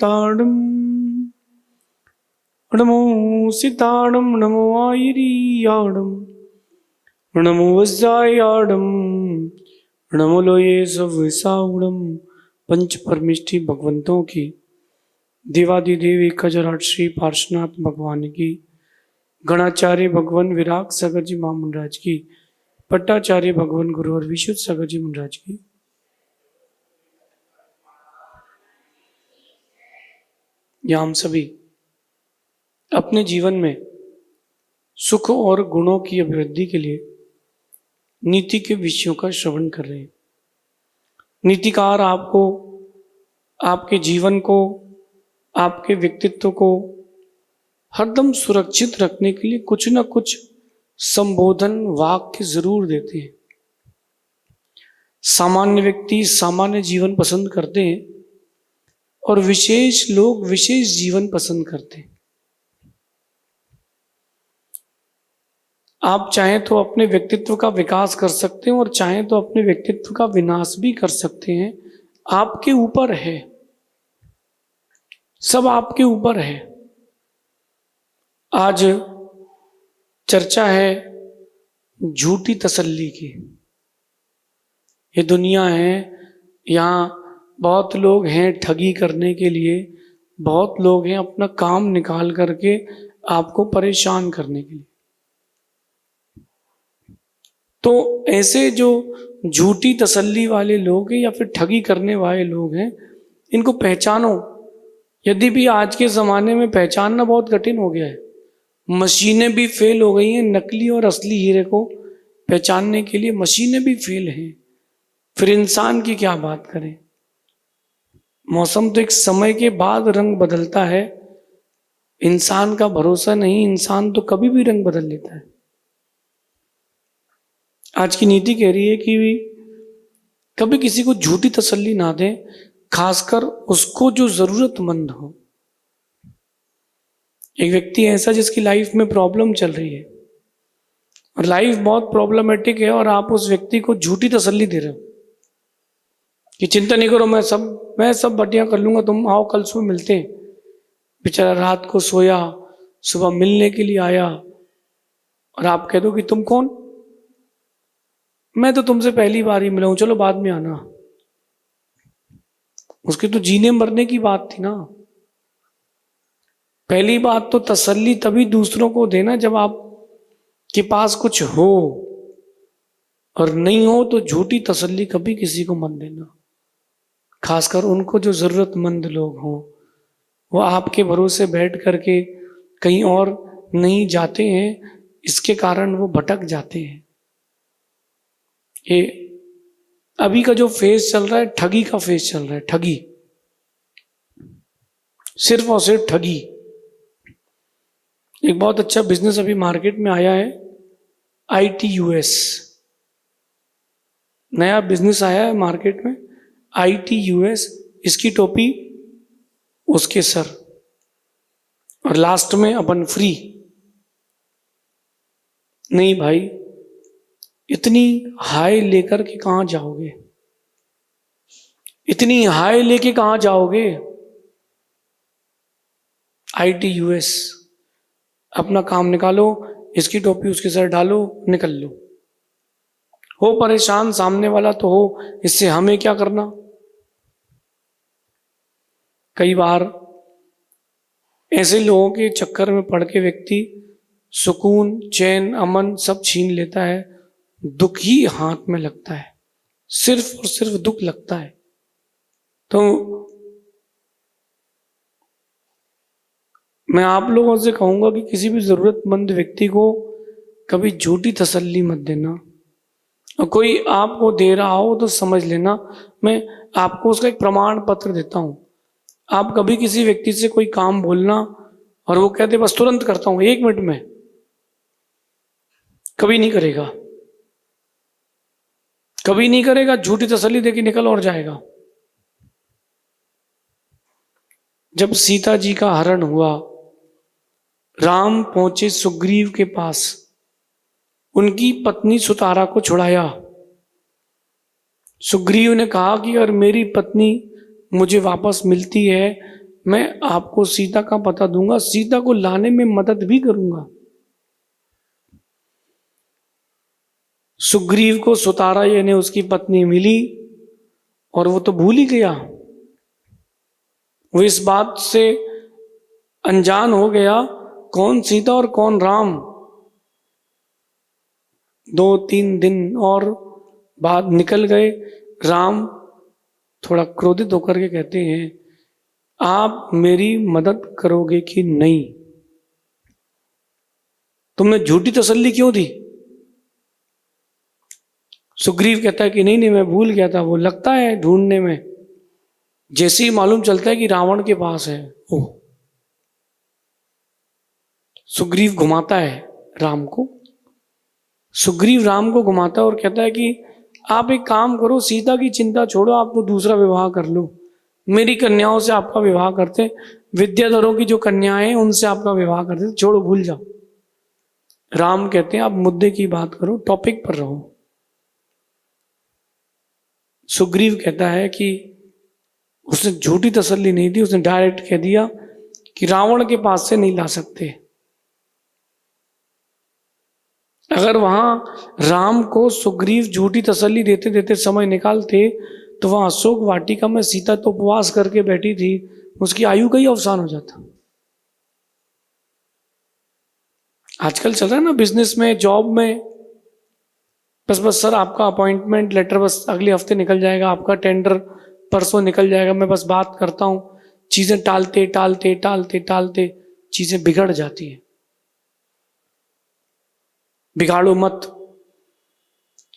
ताड़म नमो सीताड़म नमो आयरियाड़म नमो वज्रायाड़म नमो लोये सवसावड़म। पंच परमिष्टि भगवंतों की, देवादिदेव एकजराट श्री पार्श्वनाथ भगवान की, गणाचार्य भगवान विराग सागर जी महामुंडराज की, पट्टाचार्य भगवान गुरु और विशुद्ध सागर जी मुंडराज की, या हम सभी अपने जीवन में सुख और गुणों की अभिवृद्धि के लिए नीति के विषयों का श्रवण कर रहे हैं। नीतिकार आपको, आपके जीवन को, आपके व्यक्तित्व को हरदम सुरक्षित रखने के लिए कुछ न कुछ संबोधन वाक्य जरूर देते हैं। सामान्य व्यक्ति सामान्य जीवन पसंद करते हैं और विशेष लोग विशेष जीवन पसंद करते हैं। आप चाहें तो अपने व्यक्तित्व का विकास कर सकते हैं और चाहें तो अपने व्यक्तित्व का विनाश भी कर सकते हैं। आपके ऊपर है, सब आपके ऊपर है। आज चर्चा है झूठी तसल्ली की। ये दुनिया है, यहाँ बहुत लोग हैं ठगी करने के लिए, बहुत लोग हैं अपना काम निकाल करके आपको परेशान करने के लिए। तो ऐसे जो झूठी तसल्ली वाले लोग हैं या फिर ठगी करने वाले लोग हैं, इनको पहचानो। यदि भी आज के ज़माने में पहचानना बहुत कठिन हो गया है, मशीनें भी फेल हो गई हैं, नकली और असली हीरे को पहचानने के लिए मशीनें भी फेल हैं, फिर इंसान की क्या बात करें। मौसम तो एक समय के बाद रंग बदलता है, इंसान का भरोसा नहीं, इंसान तो कभी भी रंग बदल लेता है। आज की नीति कह रही है कि कभी किसी को झूठी तसल्ली ना दें, खासकर उसको जो जरूरतमंद हो। एक व्यक्ति ऐसा जिसकी लाइफ में प्रॉब्लम चल रही है और लाइफ बहुत प्रॉब्लमेटिक है और आप उस व्यक्ति को झूठी तसल्ली दे रहे हो कि चिंता नहीं करो, मैं सब बढ़िया कर लूंगा, तुम आओ कल सुबह मिलते हैं। बेचारा रात को सोया, सुबह मिलने के लिए आया और आप कह दो कि तुम कौन, मैं तो तुमसे पहली बार ही मिला हूं, चलो बाद में आना। उसके तो जीने मरने की बात थी ना। पहली बात तो तसल्ली तभी दूसरों को देना जब आप के पास कुछ हो, और नहीं हो तो झूठी तसल्ली कभी किसी को मत देना। खासकर उनको जो जरूरतमंद लोग हों, वो आपके भरोसे बैठ करके कहीं और नहीं जाते हैं, इसके कारण वो भटक जाते हैं। ये अभी का जो फेज चल रहा है, ठगी का फेज चल रहा है। ठगी, सिर्फ और सिर्फ ठगी। एक बहुत अच्छा बिजनेस अभी मार्केट में आया है, ITUS। नया बिजनेस आया है मार्केट में, ITUS। इसकी टोपी उसके सर और लास्ट में अपन फ्री। नहीं भाई, इतनी हाई लेकर के कहां जाओगे, इतनी हाई लेके कहां जाओगे। ITUS, अपना काम निकालो, इसकी टोपी उसके सर डालो, निकल लो। हो परेशान सामने वाला तो हो, इससे हमें क्या करना। कई बार ऐसे लोगों के चक्कर में पड़ के व्यक्ति सुकून, चैन, अमन सब छीन लेता है। दुख ही हाथ में लगता है, सिर्फ और सिर्फ दुख लगता है। तो मैं आप लोगों से कहूंगा कि किसी भी जरूरतमंद व्यक्ति को कभी झूठी तसल्ली मत देना। और कोई आपको दे रहा हो तो समझ लेना, मैं आपको उसका एक प्रमाण पत्र देता हूं। आप कभी किसी व्यक्ति से कोई काम बोलना और वो कहते बस तुरंत करता हूं 1 मिनट में, कभी नहीं करेगा, कभी नहीं करेगा। झूठी तसल्ली देके निकल और जाएगा। जब सीता जी का हरण हुआ, राम पहुंचे सुग्रीव के पास, उनकी पत्नी सुतारा को छुड़ाया। सुग्रीव ने कहा कि अगर मेरी पत्नी मुझे वापस मिलती है, मैं आपको सीता का पता दूंगा, सीता को लाने में मदद भी करूंगा। सुग्रीव को सुतारा यानी उसकी पत्नी मिली और वो तो भूल ही गया, वो इस बात से अनजान हो गया कौन सीता और कौन राम। 2-3 दिन और बाद निकल गए। राम थोड़ा क्रोधित होकर के कहते हैं, आप मेरी मदद करोगे कि नहीं? तुमने झूठी तसल्ली क्यों दी? सुग्रीव कहता है कि नहीं नहीं, मैं भूल गया था, वो लगता है ढूंढने में, जैसे ही मालूम चलता है कि रावण के पास है। ओह, सुग्रीव घुमाता है राम को, सुग्रीव राम को घुमाता है और कहता है कि आप एक काम करो, सीता की चिंता छोड़ो, आप तो दूसरा विवाह कर लो, मेरी कन्याओं से आपका विवाह करते, विद्याधरों की जो कन्याएं हैं उनसे आपका विवाह करते, छोड़ो, भूल जाओ। राम कहते हैं आप मुद्दे की बात करो, टॉपिक पर रहो। सुग्रीव कहता है कि उसने झूठी तसल्ली नहीं दी, उसने डायरेक्ट कह दिया कि रावण के पास से नहीं ला सकते। अगर वहां राम को सुग्रीव झूठी तसल्ली देते देते समय निकालते तो वहां अशोक वाटिका में सीता तो उपवास करके बैठी थी, उसकी आयु का ही अवसान हो जाता। आजकल चल रहा है ना बिजनेस में, जॉब में, बस बस सर आपका अपॉइंटमेंट लेटर बस अगले हफ्ते निकल जाएगा, आपका टेंडर परसों निकल जाएगा, मैं बस बात करता हूं, चीजें टालते टालते टालते टालते चीजें बिगड़ जाती हैं। बिगाड़ो मत,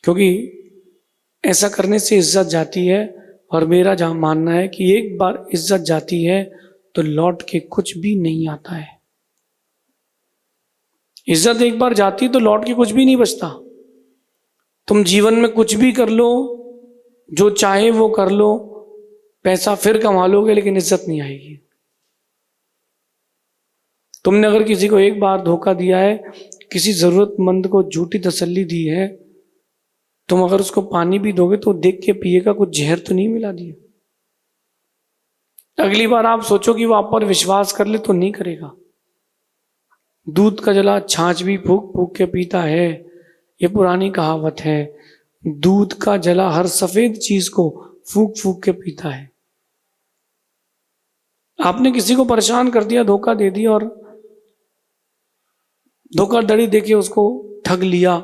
क्योंकि ऐसा करने से इज्जत जाती है, और मेरा जहां मानना है कि एक बार इज्जत जाती है तो लौट के कुछ भी नहीं आता है। इज्जत एक बार जाती है तो लौट के कुछ भी नहीं बचता। तुम जीवन में कुछ भी कर लो, जो चाहे वो कर लो, पैसा फिर कमा लोगे लेकिन इज्जत नहीं आएगी। तुमने अगर किसी को एक बार धोखा दिया है, किसी जरूरतमंद को झूठी तसल्ली दी है, तुम अगर उसको पानी भी दोगे तो देख के पिएगा, कुछ जहर तो नहीं मिला दिया। अगली बार आप सोचो कि वो आप पर विश्वास कर ले तो नहीं करेगा। दूध का जला छाछ भी फूक फूक के पीता है, ये पुरानी कहावत है। दूध का जला हर सफेद चीज को फूक फूक के पीता है। आपने किसी को परेशान कर दिया, धोखा दे दिया और धोखाधड़ी देके उसको ठग लिया,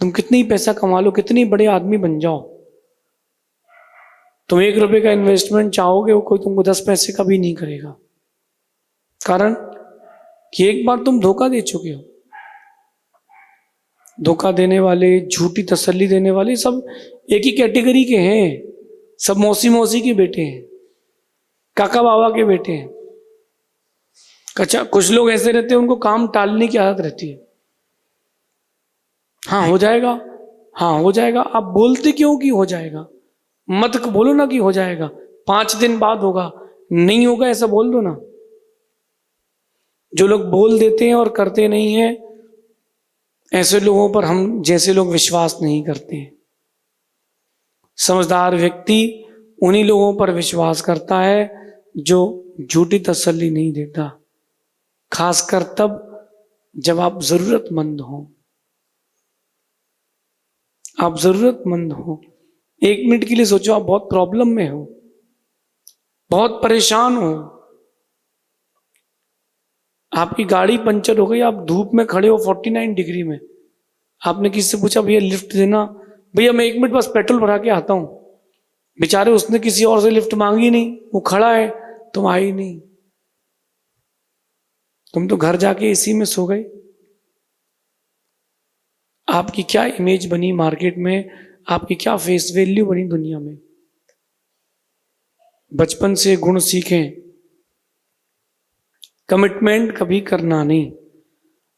तुम कितनी पैसा कमा लो, कितनी बड़े आदमी बन जाओ, तुम 1 रुपए का इन्वेस्टमेंट चाहोगे, वो कोई तुमको 10 पैसे का भी नहीं करेगा। कारण कि एक बार तुम धोखा दे चुके हो। धोखा देने वाले, झूठी तसल्ली देने वाले सब एक ही कैटेगरी के हैं, सब मौसी मौसी के बेटे हैं, काका बाबा के बेटे हैं। कुछ लोग ऐसे रहते हैं उनको काम टालने की आदत रहती है। हाँ हो जाएगा, हाँ हो जाएगा, आप बोलते क्यों कि हो जाएगा? मत बोलो ना कि हो जाएगा, 5 दिन बाद होगा, नहीं होगा ऐसा बोल दो ना। जो लोग बोल देते हैं और करते नहीं हैं, ऐसे लोगों पर हम जैसे लोग विश्वास नहीं करते हैं। समझदार व्यक्ति उन्हीं लोगों पर विश्वास करता है जो झूठी तसल्ली नहीं देता, खासकर तब जब आप जरूरतमंद हो। आप जरूरतमंद हो, 1 मिनट के लिए सोचो, आप बहुत प्रॉब्लम में हो, बहुत परेशान हो, आपकी गाड़ी पंचर हो गई, आप धूप में खड़े हो 49 डिग्री में, आपने किसी से पूछा भैया लिफ्ट देना, भैया मैं 1 मिनट बस पेट्रोल भरा के आता हूं। बेचारे उसने किसी और से लिफ्ट मांगी नहीं, वो खड़ा है, तुम आई नहीं, तुम तो घर जाके इसी में सो गए। आपकी क्या इमेज बनी मार्केट में, आपकी क्या फेस वैल्यू बनी दुनिया में। बचपन से गुण सीखें, कमिटमेंट कभी करना नहीं,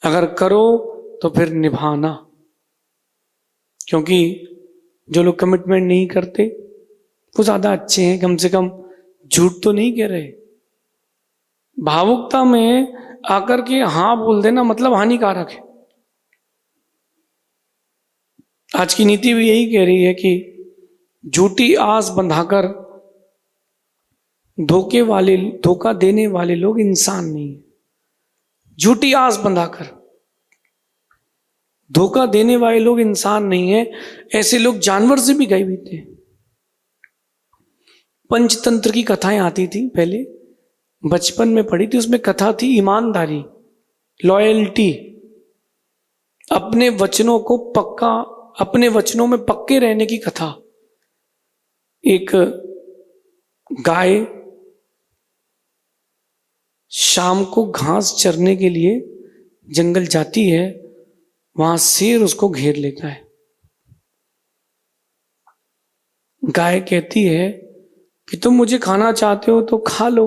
अगर करो तो फिर निभाना। क्योंकि जो लोग कमिटमेंट नहीं करते वो ज्यादा अच्छे हैं, कम से कम झूठ तो नहीं कह रहे। भावुकता में आकर के हाँ बोल देना मतलब हानिकारक है। आज की नीति भी यही कह रही है कि झूठी आस बंधाकर धोखा देने वाले लोग इंसान नहीं है। झूठी आस बंधाकर धोखा देने वाले लोग इंसान नहीं है, ऐसे लोग जानवर से भी गए हुए थे। पंचतंत्र की कथाएं आती थी पहले, बचपन में पढ़ी थी, उसमें कथा थी ईमानदारी, लॉयल्टी, अपने वचनों में पक्के रहने की कथा। एक गाय शाम को घास चरने के लिए जंगल जाती है, वहां शेर उसको घेर लेता है। गाय कहती है कि तुम मुझे खाना चाहते हो तो खा लो,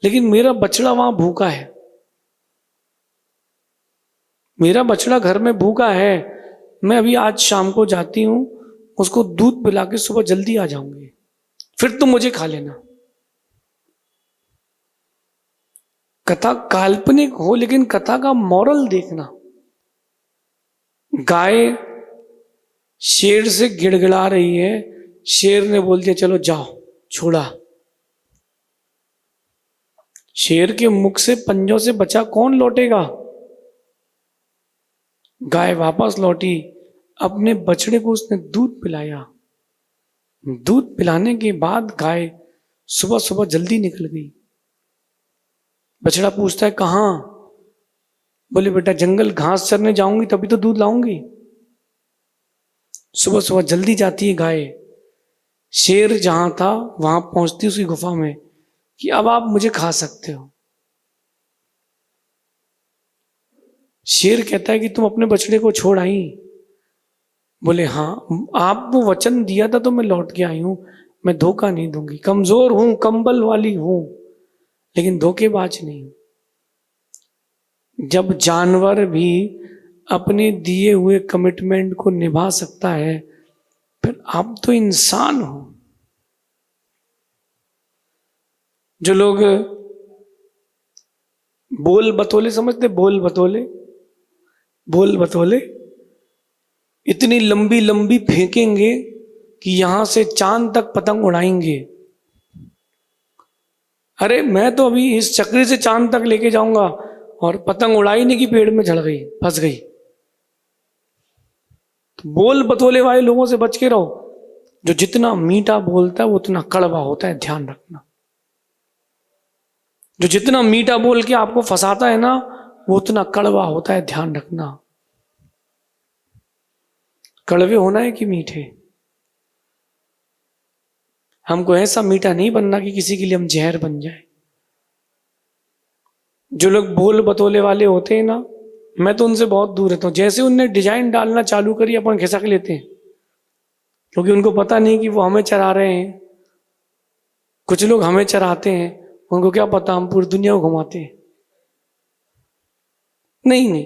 लेकिन मेरा बछड़ा वहां भूखा है, मेरा बछड़ा घर में भूखा है, मैं अभी आज शाम को जाती हूं, उसको दूध पिला के सुबह जल्दी आ जाऊंगी, फिर तुम मुझे खा लेना। कथा काल्पनिक हो, लेकिन कथा का मॉरल देखना। गाय शेर से गिड़गिड़ा रही है, शेर ने बोल दिया चलो जाओ, छोड़ा। शेर के मुख से पंजों से बचा कौन लौटेगा? गाय वापस लौटी, अपने बछड़े को उसने दूध पिलाया। दूध पिलाने के बाद गाय सुबह सुबह जल्दी निकल गई। बछड़ा पूछता है कहाँ? बोले बेटा जंगल घास चरने जाऊंगी तभी तो दूध लाऊंगी। सुबह सुबह जल्दी जाती है गाय, शेर जहां था वहां पहुंचती उसकी गुफा में कि अब आप मुझे खा सकते हो। शेर कहता है कि तुम अपने बछड़े को छोड़ आई? बोले हाँ, आपको वचन दिया था तो मैं लौट के आई हूं, मैं धोखा नहीं दूंगी। कमजोर हूं, कंबल वाली हूं, लेकिन धोखेबाज नहीं हूं। जब जानवर भी अपने दिए हुए कमिटमेंट को निभा सकता है, फिर आप तो इंसान हो। जो लोग बोल बतोले समझते, बोल बतोले इतनी लंबी लंबी फेंकेंगे कि यहां से चांद तक पतंग उड़ाएंगे। अरे मैं तो अभी इस चक्री से चांद तक लेके जाऊंगा, और पतंग उड़ाई नहीं कि पेड़ में चढ़ गई, फंस गई। तो बोल बतोले वाले लोगों से बच के रहो। जो जितना मीठा बोलता है वो उतना कड़वा होता है, ध्यान रखना। जो जितना मीठा बोल के आपको फंसाता है ना, वो उतना कड़वा होता है, ध्यान रखना। कड़वे होना है कि मीठे? हमको ऐसा मीठा नहीं बनना कि किसी के लिए हम जहर बन जाए। जो लोग बोल बतोले वाले होते हैं ना, मैं तो उनसे बहुत दूर रहता हूं। जैसे उनने डिजाइन डालना चालू करी, अपन खिसक लेते हैं, क्योंकि उनको पता नहीं कि वो हमें चरा रहे हैं। कुछ लोग हमें चराते हैं, उनको क्या पता हम पूरी दुनिया को घुमाते हैं। नहीं,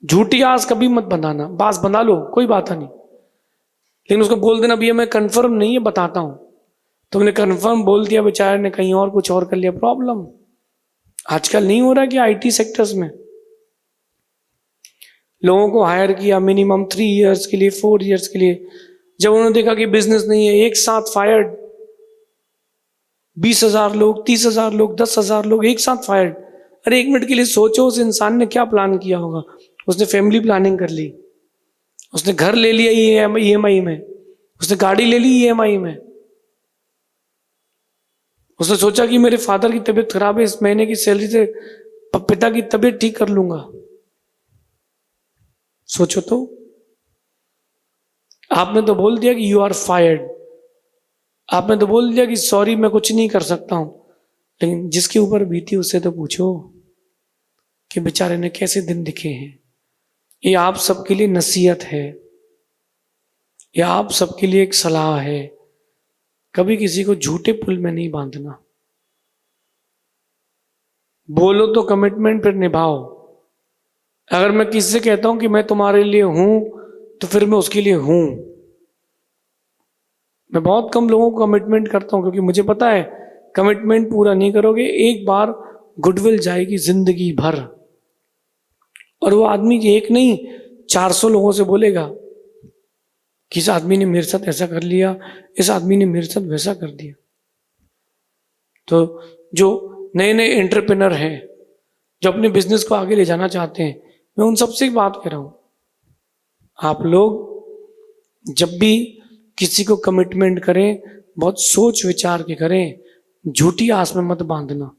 झूठी आस कभी मत बनाना। बास बना लो, कोई बात नहीं, लेकिन उसको बोल देना भैया मैं कंफर्म नहीं है, बताता हूं। तुमने कंफर्म बोल दिया, बेचारे ने कहीं और कुछ और कर लिया, प्रॉब्लम। आजकल नहीं हो रहा कि आईटी सेक्टर्स में लोगों को हायर किया मिनिमम 3 इयर्स के लिए, 4 इयर्स के लिए। जब उन्होंने देखा कि बिजनेस नहीं है, एक साथ फायर्ड। 20,000 लोग, 30,000 लोग, 10,000 लोग एक साथ फायर्ड। अरे 1 मिनट के लिए सोचो, उस इंसान ने क्या प्लान किया होगा। उसने फैमिली प्लानिंग कर ली, उसने घर ले लिया ईएमआई में, उसने गाड़ी ले ली ईएमआई में। उसने सोचा कि मेरे फादर की तबीयत खराब है, इस महीने की सैलरी से पिता की तबीयत ठीक कर लूंगा। सोचो तो, आपने तो बोल दिया कि यू आर फायर्ड, आपने तो बोल दिया कि सॉरी मैं कुछ नहीं कर सकता हूं। लेकिन जिसके ऊपर बीती उससे तो पूछो कि बेचारे ने कैसे दिन दिखे हैं। ये आप सबके लिए नसीहत है, ये आप सबके लिए एक सलाह है। कभी किसी को झूठे पुल में नहीं बांधना। बोलो तो कमिटमेंट फिर निभाओ। अगर मैं किसी से कहता हूं कि मैं तुम्हारे लिए हूं, तो फिर मैं उसके लिए हूं। मैं बहुत कम लोगों को कमिटमेंट करता हूं, क्योंकि मुझे पता है कमिटमेंट पूरा नहीं करोगे, एक बार गुडविल जाएगी जिंदगी भर। और वो आदमी एक नहीं 400 लोगों से बोलेगा कि इस आदमी ने मेरे साथ ऐसा कर लिया, इस आदमी ने मेरे साथ वैसा कर दिया। तो जो नए नए एंटरप्रेन्योर हैं, जो अपने बिजनेस को आगे ले जाना चाहते हैं, मैं उन सबसे एक बात कह रहा हूँ, आप लोग जब भी किसी को कमिटमेंट करें, बहुत सोच विचार के करें, झूठी आस में मत बांधना।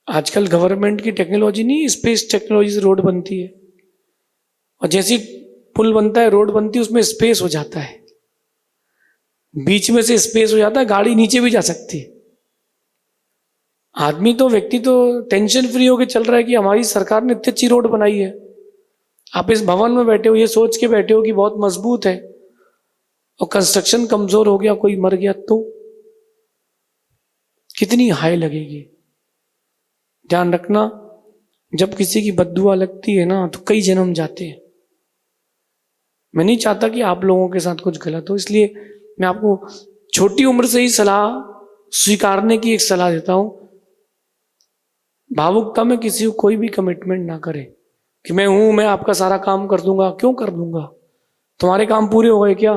आजकल गवर्नमेंट की टेक्नोलॉजी नहीं, स्पेस टेक्नोलॉजी से रोड बनती है, और जैसी पुल बनता है, रोड बनती है, उसमें स्पेस हो जाता है, बीच में से स्पेस हो जाता है, गाड़ी नीचे भी जा सकती है। आदमी तो, व्यक्ति तो टेंशन फ्री होकर चल रहा है कि हमारी सरकार ने इतनी अच्छी रोड बनाई है। आप इस भवन में बैठे हो, ये सोच के बैठे हो कि बहुत मजबूत है, और कंस्ट्रक्शन कमजोर हो गया, कोई मर गया तो कितनी हाई लगेगी। ध्यान रखना, जब किसी की बद्दुआ लगती है ना, तो कई जन्म जाते हैं। मैं नहीं चाहता कि आप लोगों के साथ कुछ गलत हो, इसलिए मैं आपको छोटी उम्र से ही सलाह स्वीकारने की एक सलाह देता हूं। भावुकता में किसी को कोई भी कमिटमेंट ना करे कि मैं हूं, मैं आपका सारा काम कर दूंगा। क्यों कर दूंगा? तुम्हारे काम पूरे हो गए क्या?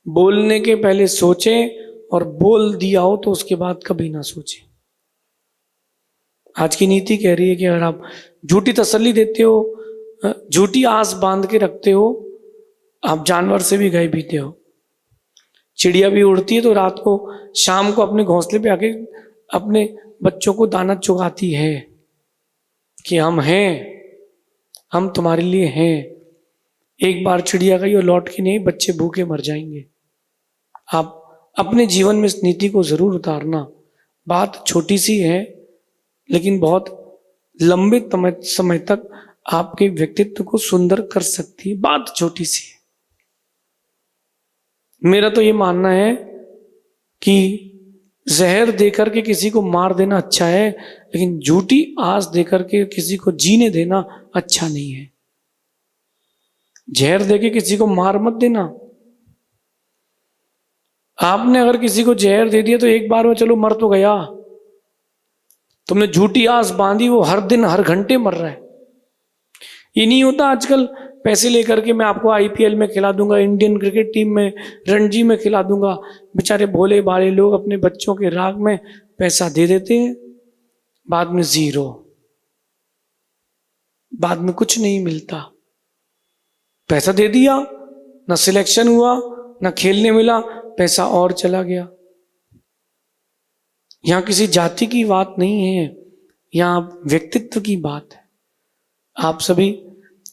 बोलने के पहले सोचें, और बोल दिया हो तो उसके बाद कभी ना सोचें। आज की नीति कह रही है कि अगर आप झूठी तसल्ली देते हो, झूठी आस बांध के रखते हो, आप जानवर से भी गए बीते हो। चिड़िया भी उड़ती है तो रात को, शाम को अपने घोंसले पे आके अपने बच्चों को दाना चुगाती है कि हम हैं, हम तुम्हारे लिए हैं। एक बार चिड़िया गई और लौट के नहीं, बच्चे भूखे मर जाएंगे। आप अपने जीवन में इस नीति को जरूर उतारना। बात छोटी सी है, लेकिन बहुत लंबे समय तक आपके व्यक्तित्व को सुंदर कर सकती है। बात छोटी सी है। मेरा तो ये मानना है कि जहर देकर के किसी को मार देना अच्छा है, लेकिन झूठी आस देकर के किसी को जीने देना अच्छा नहीं है। जहर देके किसी को मार मत देना। आपने अगर किसी को जहर दे दिया तो एक बार में चलो मर तो गया, तुमने झूठी आस बांधी, वो हर दिन हर घंटे मर रहा है। ये नहीं होता आजकल पैसे लेकर के मैं आपको आईपीएल में खिला दूंगा, इंडियन क्रिकेट टीम में, रणजी में खिला दूंगा। बेचारे भोले भाले लोग अपने बच्चों के राग में पैसा दे देते हैं, बाद में जीरो, बाद में कुछ नहीं मिलता। पैसा दे दिया, ना सिलेक्शन हुआ, ना खेलने मिला, पैसा और चला गया। यहां किसी जाति की बात नहीं है, यहां व्यक्तित्व की बात है। आप सभी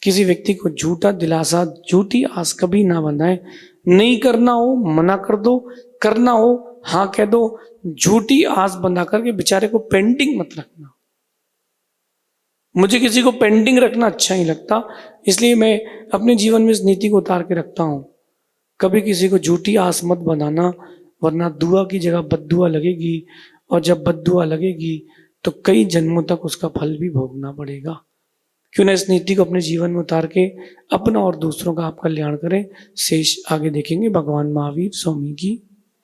किसी व्यक्ति को झूठा दिलासा, झूठी आस कभी ना बनाए। नहीं करना हो मना कर दो, करना हो हाँ कह दो। झूठी आस बना करके बेचारे को पेंडिंग मत रखना। मुझे किसी को पेंडिंग रखना अच्छा नहीं लगता, इसलिए मैं अपने जीवन में इस नीति को उतार के रखता हूं। कभी किसी को झूठी आस मत बनाना, वरना दुआ की जगह बद्दुआ लगेगी, और जब बद्दुआ लगेगी तो कई जन्मों तक उसका फल भी भोगना पड़ेगा। क्यों ना इस नीति को अपने जीवन में उतार के अपना और दूसरों का आप कल्याण करें। शेष आगे देखेंगे। भगवान महावीर स्वामी की